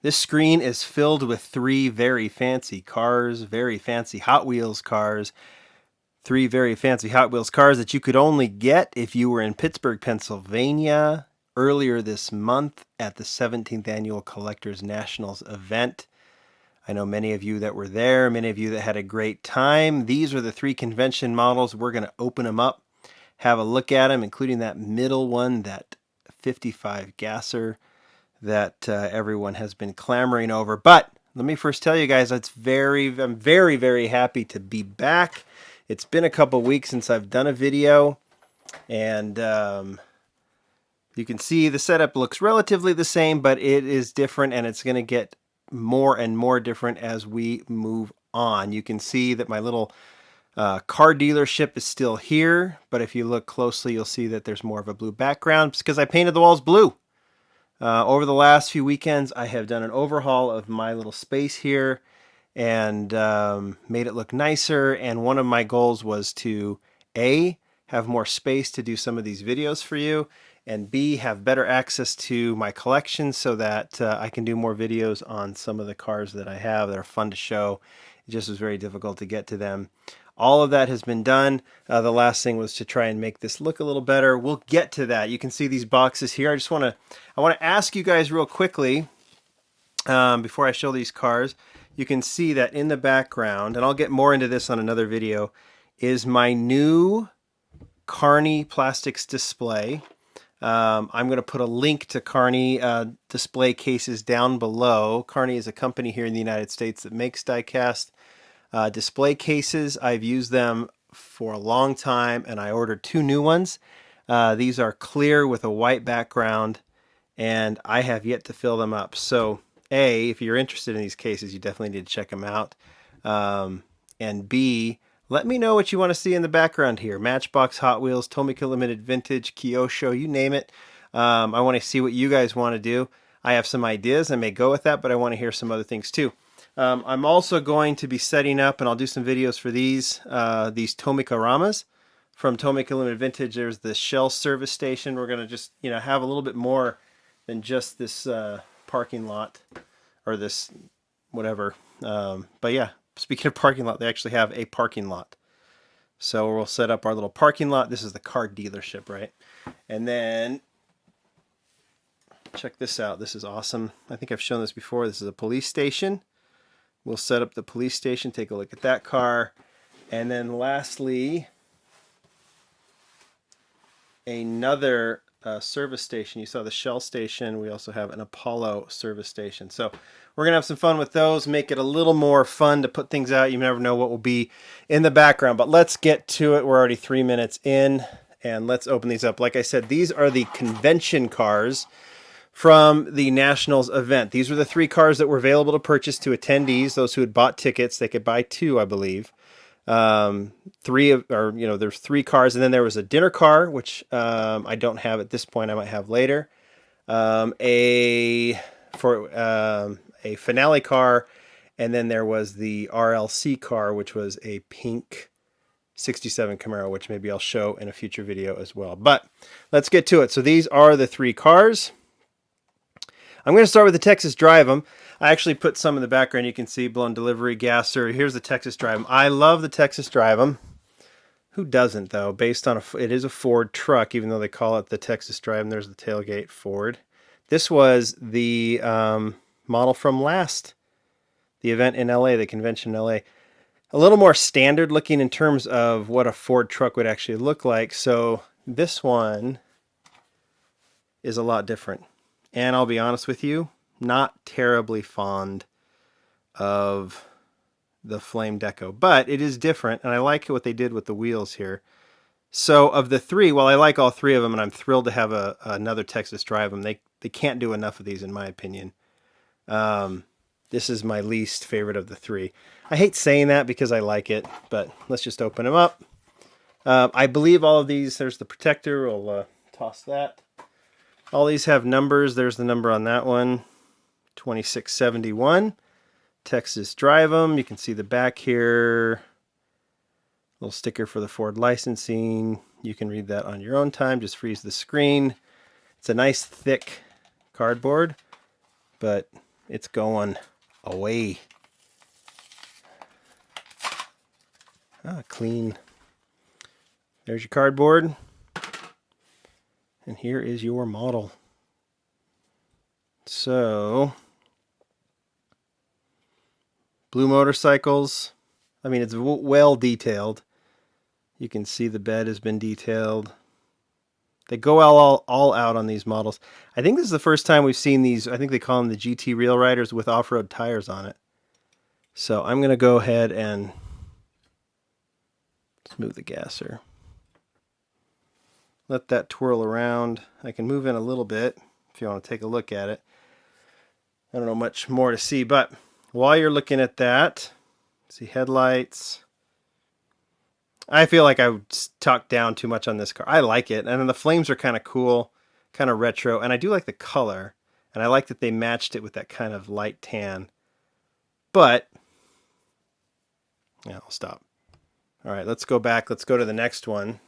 This screen is filled with three very fancy cars, very fancy Hot Wheels cars, three very fancy Hot Wheels cars that you could only get if you were in Pittsburgh, Pennsylvania earlier this month at the 17th Annual Collectors Nationals event. I know many of you that were there, many of you that had a great time. These are the three convention models. We're going to open them up, have a look at them, including that middle one, that 55 gasser that everyone has been clamoring over. But let me first tell you guys, I'm very, very happy to be back. It's been a couple weeks since I've done a video, and you can see the setup looks relatively the same, but it is different, and it's going to get more and more different as we move on. You can see that my little car dealership is still here, but if you look closely, you'll see that there's more of a blue background. It's because I painted the walls blue. Over the last few weekends, I have done an overhaul of my little space here and made it look nicer. And one of my goals was to A, have more space to do some of these videos for you, and B, have better access to my collection so that I can do more videos on some of the cars that I have that are fun to show. It just was very difficult to get to them. All of that has been done. The last thing was to try and make this look a little better. We'll get to that. You can see these boxes here. I want to ask you guys real quickly before I show these cars. You can see that in the background, and I'll get more into this on another video, is my new Carney plastics display. I'm going to put a link to Carney display cases down below. Carney is a company here in the United States that makes die-cast display cases. I've used them for a long time, and I ordered two new ones. These are clear with a white background, and I have yet to fill them up. So, A, if you're interested in these cases, you definitely need to check them out. And B, let me know what you want to see in the background here. Matchbox, Hot Wheels, Tomica Limited Vintage, Kyosho, you name it. I want to see what you guys want to do. I have some ideas. I may go with that, but I want to hear some other things too. I'm also going to be setting up, and I'll do some videos for these Tomica Ramas from Tomica Limited Vintage. There's the Shell service station. We're going to just, have a little bit more than just this parking lot or this whatever. But yeah, speaking of parking lot, they actually have a parking lot. So we'll set up our little parking lot. This is the car dealership, right? And then check this out. This is awesome. I think I've shown this before. This is a police station. We'll set up the police station, take a look at that car. And then lastly, another service station. You saw the Shell station. We also have an Apollo service station. So we're going to have some fun with those, make it a little more fun to put things out. You never know what will be in the background. But let's get to it. We're already 3 minutes in, and let's open these up. Like I said, these are the convention cars from the Nationals event. These were the three cars that were available to purchase to attendees, those who had bought tickets. They could buy two, I believe. There's three cars, and then there was a dinner car, which I don't have at this point. I might have later. A finale car, and then there was the RLC car, which was a pink 67 Camaro, which maybe I'll show in a future video as well. But let's get to it. So these are the three cars. I'm going to start with the Texas Drive 'em. I actually put some in the background. You can see blown delivery, gasser. Here's the Texas Drive 'em. I love the Texas Drive 'em. Who doesn't, though? Based on it is a Ford truck, even though they call it the Texas Drive 'em. There's the tailgate Ford. This was the model from the event in LA, the convention in LA. A little more standard looking in terms of what a Ford truck would actually look like. So this one is a lot different. And I'll be honest with you, not terribly fond of the flame deco, but it is different, and I like what they did with the wheels here. So of the three, well, I like all three of them, and I'm thrilled to have another Texas Drive 'em. They can't do enough of these, in my opinion. This is my least favorite of the three. I hate saying that because I like it, but let's just open them up. I believe all of these, there's the protector, we'll toss that. All these have numbers. There's the number on that one, 2671. Texas Drive 'em. You can see the back here. Little sticker for the Ford licensing. You can read that on your own time. Just freeze the screen. It's a nice thick cardboard, but it's going away. Clean. There's your cardboard. And here is your model. So, blue motorcycles. I mean, it's well detailed. You can see the bed has been detailed. They go all out on these models. I think this is the first time we've seen these. I think they call them the GT Rail Riders with off-road tires on it. So I'm going to go ahead and smooth the gasser. Let that twirl around. I can move in a little bit if you want to take a look at it. I don't know much more to see, but while you're looking at that, see headlights. I feel like I would talk down too much on this car. I like it, and then the flames are kind of cool, kind of retro, and I do like the color, and I like that they matched it with that kind of light tan. But, yeah, I'll stop. All right, let's go back. Let's go to the next one.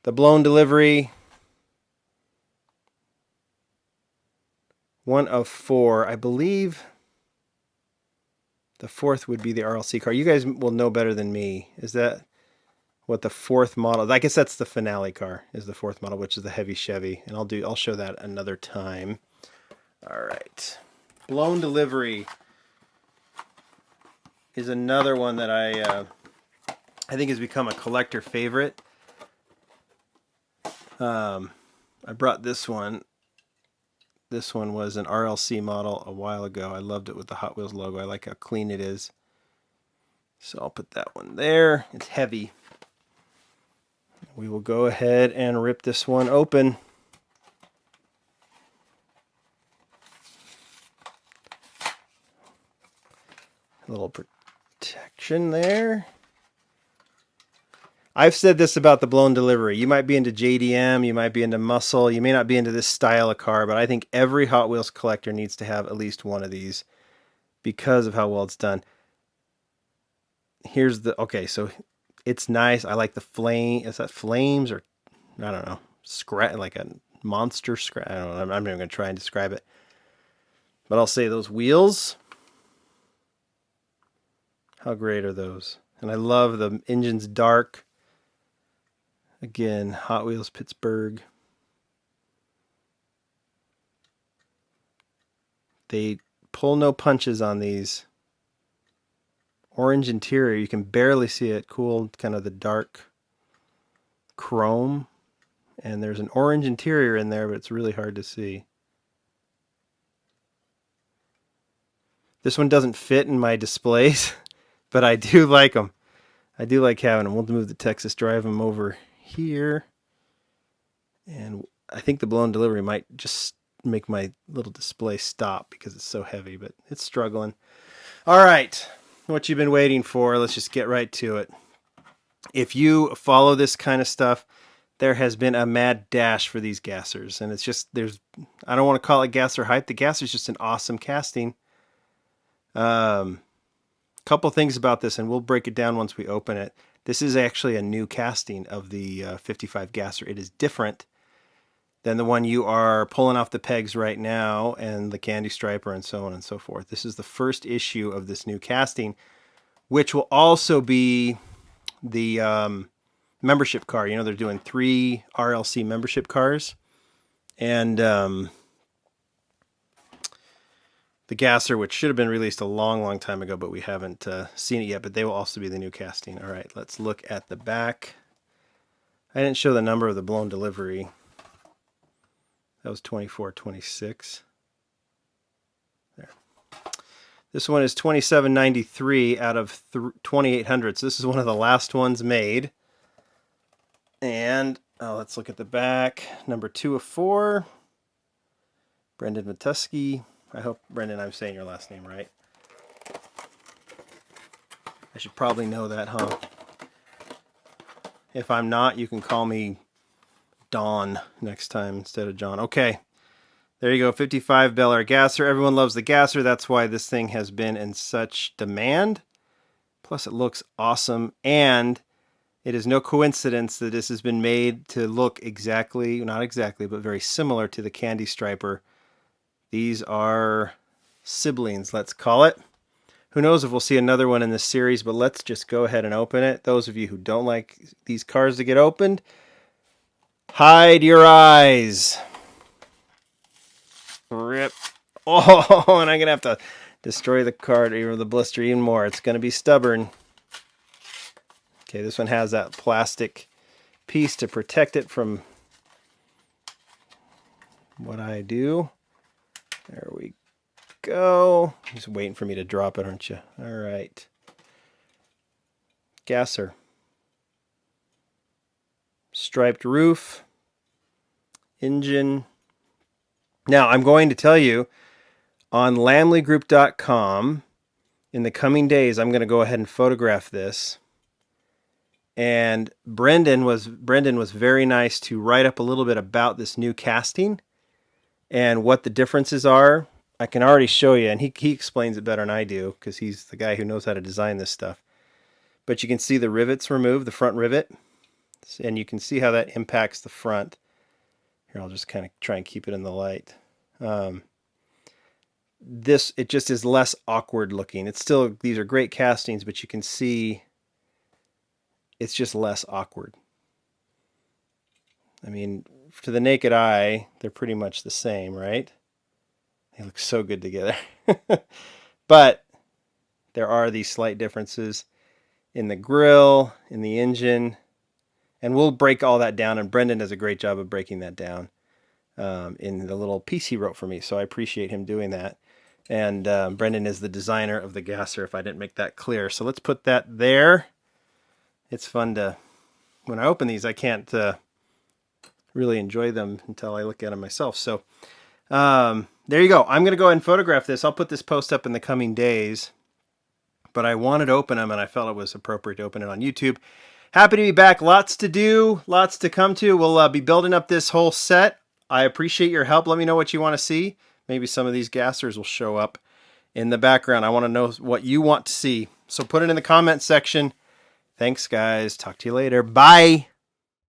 The blown delivery. 1 of 4. I believe the 4th would be the RLC car. You guys will know better than me. Is that what the 4th model? I guess that's the finale car, is the 4th model, which is the heavy Chevy. And I'll show that another time. All right. Blown delivery is another one that I think has become a collector favorite. I brought this one. This one was an RLC model a while ago. I loved it with the Hot Wheels logo. I like how clean it is. So I'll put that one there. It's heavy. We will go ahead and rip this one open. A little protection there. I've said this about the blown delivery. You might be into JDM, you might be into muscle, you may not be into this style of car, but I think every Hot Wheels collector needs to have at least one of these because of how well it's done. Here's the, okay, so it's nice. I like the flame. Is that flames or, I don't know, like a monster scratch? I don't know. I'm not even going to try and describe it. But I'll say those wheels. How great are those? And I love the engine's dark. Again, Hot Wheels Pittsburgh. They pull no punches on these. Orange interior, you can barely see it. Cool, kind of the dark chrome. And there's an orange interior in there, but it's really hard to see. This one doesn't fit in my displays, but I do like them. I do like having them. We'll move the Texas Drive them over here. And I think the blown delivery might just make my little display stop because it's so heavy, but it's struggling. All right, what you've been waiting for, let's just get right to it. If you follow this kind of stuff, there has been a mad dash for these gassers, and it's just, I don't want to call it gasser hype. The gasser is just an awesome casting. Couple things about this, and we'll break it down once we open it. This is actually a new casting of the 55 gasser. It is different than the one you are pulling off the pegs right now and the candy striper and so on and so forth. This is the first issue of this new casting, which will also be the membership car. You know, they're doing 3 RLC membership cars. And the gasser, which should have been released a long, long time ago, but we haven't seen it yet, but they will also be the new casting. All right, let's look at the back. I didn't show the number of the blown delivery. That was 2426. There. This one is 2793 out of 2800, so this is one of the last ones made. And let's look at the back. Number 2 of 4. Brendan Matuski. I hope, Brendan, I'm saying your last name right. I should probably know that, huh? If I'm not, you can call me Don next time instead of John. Okay. There you go, 55 Bel Air gasser. Everyone loves the gasser. That's why this thing has been in such demand. Plus, it looks awesome. And it is no coincidence that this has been made to look exactly, not exactly, but very similar to the candy striper. These are siblings, let's call it. Who knows if we'll see another one in this series, but let's just go ahead and open it. Those of you who don't like these cars to get opened, hide your eyes. Rip. Oh, and I'm going to have to destroy the card or the blister even more. It's going to be stubborn. Okay, this one has that plastic piece to protect it from what I do. There we go. Just waiting for me to drop it, aren't you? All right. Gasser. Striped roof. Engine. Now, I'm going to tell you, on lamleygroup.com, in the coming days, I'm going to go ahead and photograph this. And Brendan was very nice to write up a little bit about this new casting and what the differences are. I can already show you, and he explains it better than I do because he's the guy who knows how to design this stuff. But you can see the rivets removed, the front rivet, and you can see how that impacts the front. Here, I'll just kind of try and keep it in the light. It just is less awkward looking. It's still, these are great castings, but you can see it's just less awkward. I mean, to the naked eye, they're pretty much the same, right? They look so good together. But there are these slight differences in the grille, in the engine, and we'll break all that down, and Brendan does a great job of breaking that down in the little piece he wrote for me, so I appreciate him doing that. And Brendan is the designer of the gasser, if I didn't make that clear. So let's put that there. It's fun to, when I open these, I can't really enjoy them until I look at them myself. So there you go. I'm going to go ahead and photograph this. I'll put this post up in the coming days. But I wanted to open them, and I felt it was appropriate to open it on YouTube. Happy to be back. Lots to do. Lots to come to. We'll be building up this whole set. I appreciate your help. Let me know what you want to see. Maybe some of these gassers will show up in the background. I want to know what you want to see. So put it in the comment section. Thanks, guys. Talk to you later. Bye.